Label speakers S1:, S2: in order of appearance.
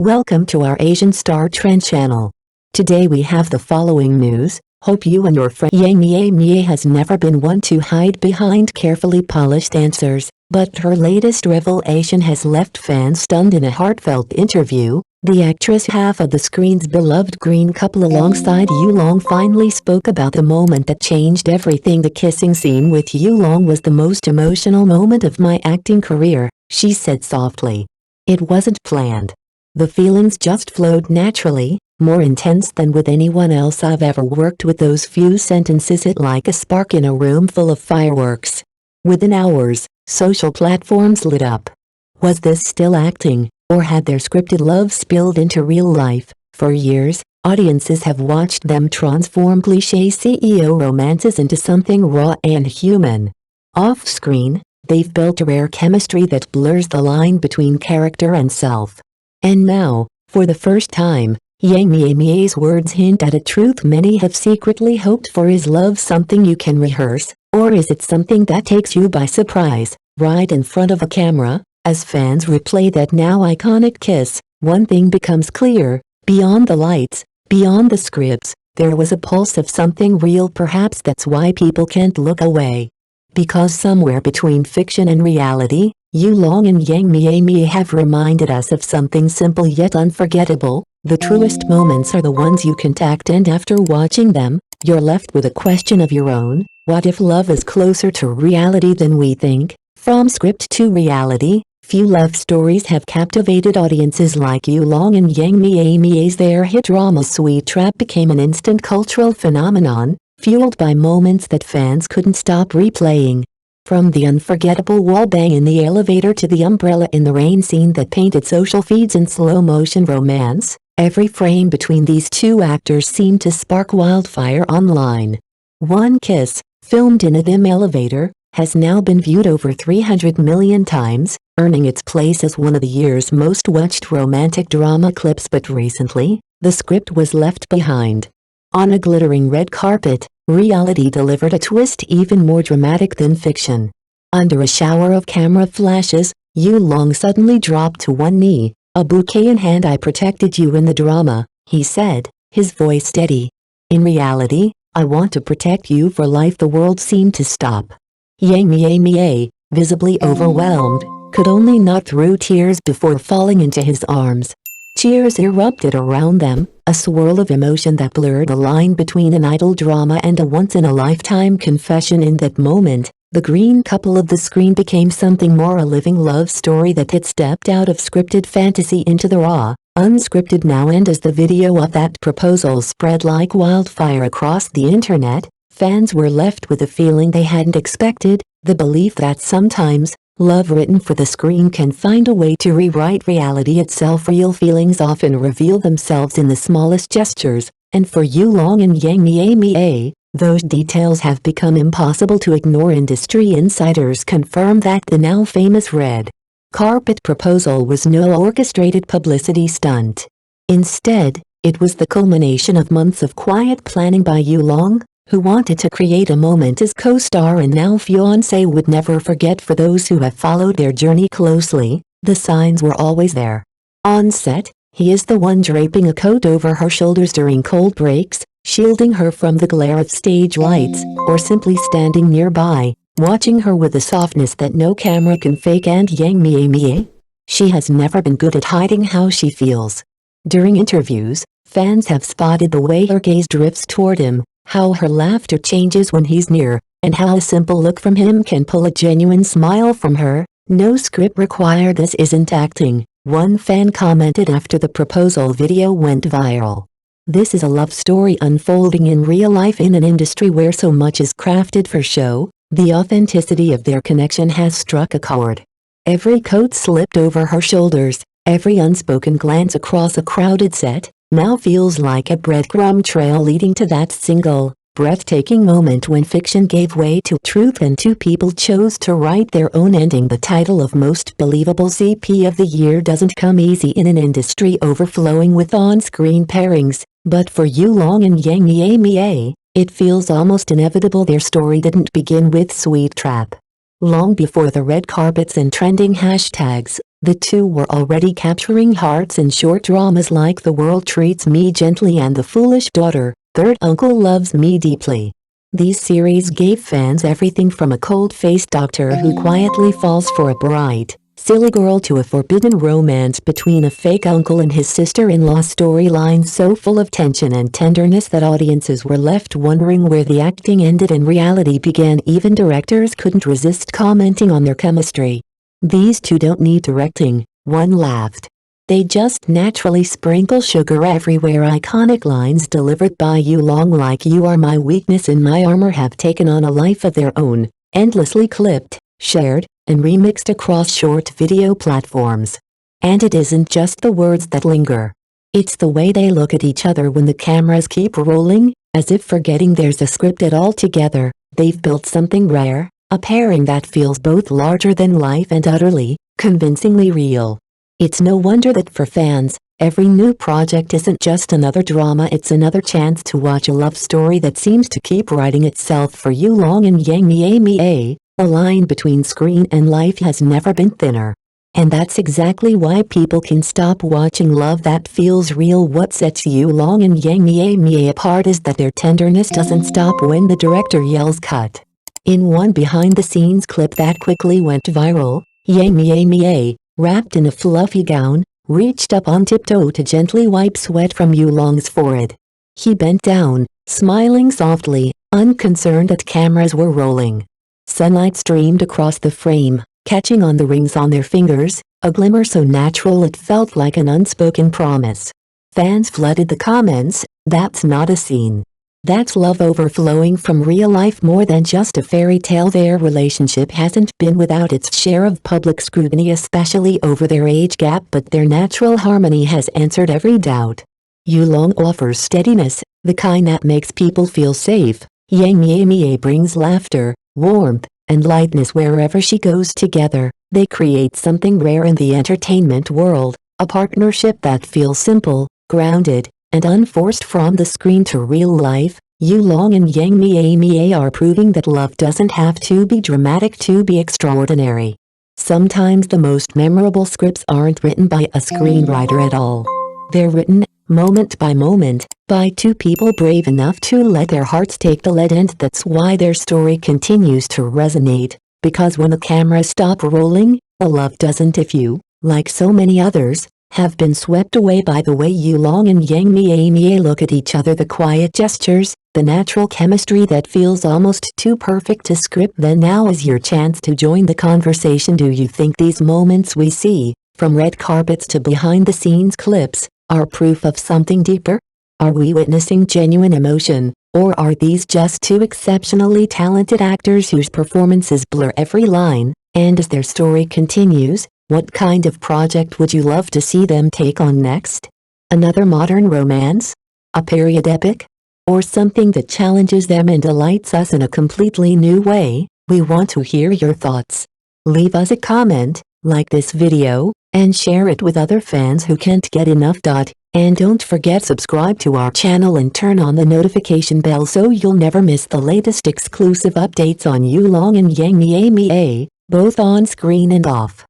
S1: Welcome to our Asian Star Trend channel. Today we have the following news. Hope you and your friend Mie Mie has never been one to hide behind carefully polished answers, but her latest revelation has left fans stunned. In a heartfelt interview, the actress, half of the screen's beloved green couple alongside Yulong, finally spoke about the moment that changed everything. "The kissing scene with Yulong was the most emotional moment of my acting career," she said softly. "It wasn't planned. The feelings just flowed naturally, more intense than with anyone else I've ever worked with. Those few sentences hit like a spark in a room full of fireworks. Within hours, social platforms lit up. Was this still acting, or had their scripted love spilled into real life?" For years, audiences have watched them transform cliché CEO romances into something raw and human. Off-screen, they've built a rare chemistry that blurs the line between character and self. And now, for the first time, Mie Mie's words hint at a truth many have secretly hoped for. Is love something you can rehearse, or is it something that takes you by surprise, right in front of a camera? As fans replay that now iconic kiss, one thing becomes clear: beyond the lights, beyond the scripts, there was a pulse of something real. Perhaps that's why people can't look away. Because somewhere between fiction and reality, Yulong and Mie Mie have reminded us of something simple yet unforgettable. The truest moments are the ones you can't act, and after watching them, you're left with a question of your own. What if love is closer to reality than we think? From script to reality, few love stories have captivated audiences like Yulong and Mie Mie's. Their hit drama Sweet Trap became an instant cultural phenomenon, fueled by moments that fans couldn't stop replaying. From the unforgettable wall bang in the elevator to the umbrella in the rain scene that painted social feeds in slow-motion romance, every frame between these two actors seemed to spark wildfire online. One kiss, filmed in a dim elevator, has now been viewed over 300 million times, earning its place as one of the year's most watched romantic drama clips. But recently, the script was left behind. On a glittering red carpet, reality delivered a twist even more dramatic than fiction. Under a shower of camera flashes, Yulong suddenly dropped to one knee, a bouquet in hand. "I protected you in the drama," he said, his voice steady. "In reality, I want to protect you for life." The world seemed to stop. Mie Mie, visibly overwhelmed, could only nod through tears before falling into his arms. Cheers erupted around them, a swirl of emotion that blurred the line between an idle drama and a once-in-a-lifetime confession. In that moment, the green couple of the screen became something more: a living love story that had stepped out of scripted fantasy into the raw, unscripted now. And as the video of that proposal spread like wildfire across the internet, fans were left with a feeling they hadn't expected, the belief that sometimes, love written for the screen can find a way to rewrite reality itself. Real feelings often reveal themselves in the smallest gestures, and for Yulong and Mie Mie, those details have become impossible to ignore. Industry insiders confirm that the now famous red carpet proposal was no orchestrated publicity stunt. Instead, it was the culmination of months of quiet planning by Yulong, who wanted to create a moment his co-star and now fiancé would never forget. For those who have followed their journey closely, the signs were always there. On set, he is the one draping a coat over her shoulders during cold breaks, shielding her from the glare of stage lights, or simply standing nearby, watching her with a softness that no camera can fake. And Mie Mie? She has never been good at hiding how she feels. During interviews, fans have spotted the way her gaze drifts toward him, how her laughter changes when he's near, and how a simple look from him can pull a genuine smile from her. "No script required, this isn't acting," one fan commented after the proposal video went viral. "This is a love story unfolding in real life in an industry where so much is crafted for show." The authenticity of their connection has struck a chord. Every coat slipped over her shoulders, every unspoken glance across a crowded set, now feels like a breadcrumb trail leading to that single, breathtaking moment when fiction gave way to truth and two people chose to write their own ending. The title of Most Believable CP of the Year doesn't come easy in an industry overflowing with on-screen pairings, but for Yulong and Mie Mie, it feels almost inevitable. Their story didn't begin with Sweet Trap. Long before the red carpets and trending hashtags, The two were already capturing hearts in short dramas like The World Treats Me Gently and The Foolish Daughter, Third Uncle Loves Me Deeply. These series gave fans everything from a cold-faced doctor who quietly falls for a bright, silly girl to a forbidden romance between a fake uncle and his sister-in-law, storylines so full of tension and tenderness that audiences were left wondering where the acting ended and reality began. Even directors couldn't resist commenting on their chemistry. "These two don't need directing," one laughed. "They just naturally sprinkle sugar everywhere." Iconic lines delivered by Yu Long like "You are my weakness and my armor" have taken on a life of their own, endlessly clipped, shared, and remixed across short video platforms. And it isn't just the words that linger. It's the way they look at each other when the cameras keep rolling, as if forgetting there's a script at all together. They've built something rare, a pairing that feels both larger than life and utterly, convincingly real. It's no wonder that for fans, every new project isn't just another drama, it's another chance to watch a love story that seems to keep writing itself. For Yu Long and Mie Mie, the line between screen and life has never been thinner. And that's exactly why people can stop watching love that feels real. What sets Yu Long and Mie Mie apart is that their tenderness doesn't stop when the director yells cut. In one behind-the-scenes clip that quickly went viral, Mie Mie, wrapped in a fluffy gown, reached up on tiptoe to gently wipe sweat from Yu Long's forehead. He bent down, smiling softly, unconcerned that cameras were rolling. Sunlight streamed across the frame, catching on the rings on their fingers, a glimmer so natural it felt like an unspoken promise. Fans flooded the comments, "That's not a scene. That's love overflowing from real life, more than just a fairy tale." Their relationship hasn't been without its share of public scrutiny, especially over their age gap, but their natural harmony has answered every doubt. Yu Long offers steadiness, the kind that makes people feel safe. Mie Mie brings laughter, warmth, and lightness wherever she goes. Together, they create something rare in the entertainment world, a partnership that feels simple, grounded, and unforced. From the screen to real life, Yu Long and Mie Mie are proving that love doesn't have to be dramatic to be extraordinary. Sometimes the most memorable scripts aren't written by a screenwriter at all. They're written, moment by moment, by two people brave enough to let their hearts take the lead, and that's why their story continues to resonate, because when the cameras stop rolling, the love doesn't. If you, like so many others, have been swept away by the way Yu Long and Mie Mie look at each other, the quiet gestures, the natural chemistry that feels almost too perfect to script, then now is your chance to join the conversation. Do you think these moments we see, from red carpets to behind-the-scenes clips, are proof of something deeper? Are we witnessing genuine emotion, or are these just two exceptionally talented actors whose performances blur every line? And as their story continues, what kind of project would you love to see them take on next? Another modern romance? A period epic? Or something that challenges them and delights us in a completely new way? We want to hear your thoughts. Leave us a comment, like this video, and share it with other fans who can't get enough. And don't forget, subscribe to our channel and turn on the notification bell so you'll never miss the latest exclusive updates on Yu Long and Mie Mie, both on screen and off.